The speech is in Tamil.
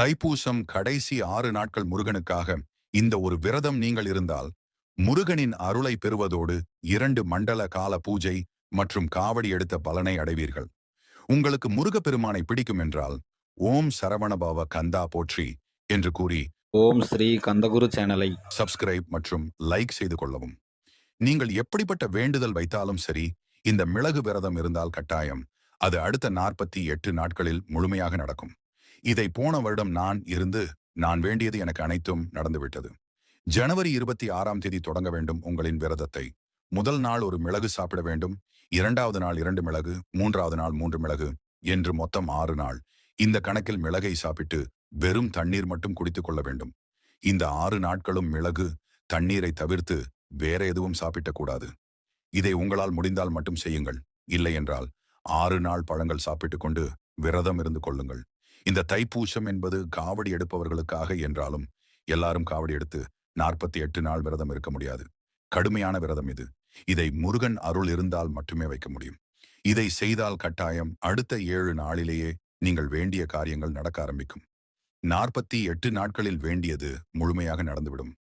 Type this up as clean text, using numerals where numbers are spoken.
தைப்பூசம் கடைசி 6 நாட்கள் முருகனுக்காக இந்த ஒரு விரதம் நீங்கள் இருந்தால் முருகனின் அருளை பெறுவதோடு 2 மண்டல கால பூஜை மற்றும் காவடி எடுத்த பலனை அடைவீர்கள். உங்களுக்கு முருகப்பெருமானை பிடிக்கும் என்றால் ஓம் சரவணபவ கந்தா போற்றி என்று கூறி ஓம் ஸ்ரீ கந்தகுரு சேனலை சப்ஸ்கிரைப் மற்றும் லைக் செய்து கொள்ளவும். நீங்கள் எப்படிப்பட்ட வேண்டுதல் வைத்தாலும் சரி, இந்த மிளகு விரதம் இருந்தால் கட்டாயம் அது அடுத்த 48 நாட்களில் முழுமையாக நடக்கும். இதை போன வருடம் நான் வேண்டியது எனக்கு அனைத்தும் நடந்துவிட்டது. ஜனவரி 26ஆம் தேதி தொடங்க வேண்டும் உங்களின் விரதத்தை. முதல் நாள் ஒரு மிளகு சாப்பிட வேண்டும், 2வது நாள் 2 மிளகு, 3வது நாள் 3 மிளகு என்று மொத்தம் 6 நாள். இந்த கணக்கில் மிளகை சாப்பிட்டு வெறும் தண்ணீர் மட்டும் குடித்துக் கொள்ள வேண்டும். இந்த 6 நாட்களும் மிளகு தண்ணீரை தவிர்த்து வேற எதுவும் சாப்பிடக்கூடாது. இதை உங்களால் முடிந்தால் மட்டும் செய்யுங்கள். இல்லை என்றால் 6 நாள் பழங்கள் சாப்பிட்டுக் கொண்டு விரதம் இருந்து கொள்ளுங்கள். இந்த தைப்பூசம் என்பது காவடி எடுப்பவர்களுக்காக என்றாலும் எல்லாரும் காவடி எடுத்து 48 நாள் விரதம் இருக்க முடியாது. கடுமையான விரதம் இது. இதை முருகன் அருள் இருந்தால் மட்டுமே வைக்க முடியும். இதை செய்தால் கட்டாயம் அடுத்த 7 நாளிலேயே நீங்கள் வேண்டிய காரியங்கள் நடக்க ஆரம்பிக்கும். 48 நாட்களில் வேண்டியது முழுமையாக நடந்துவிடும்.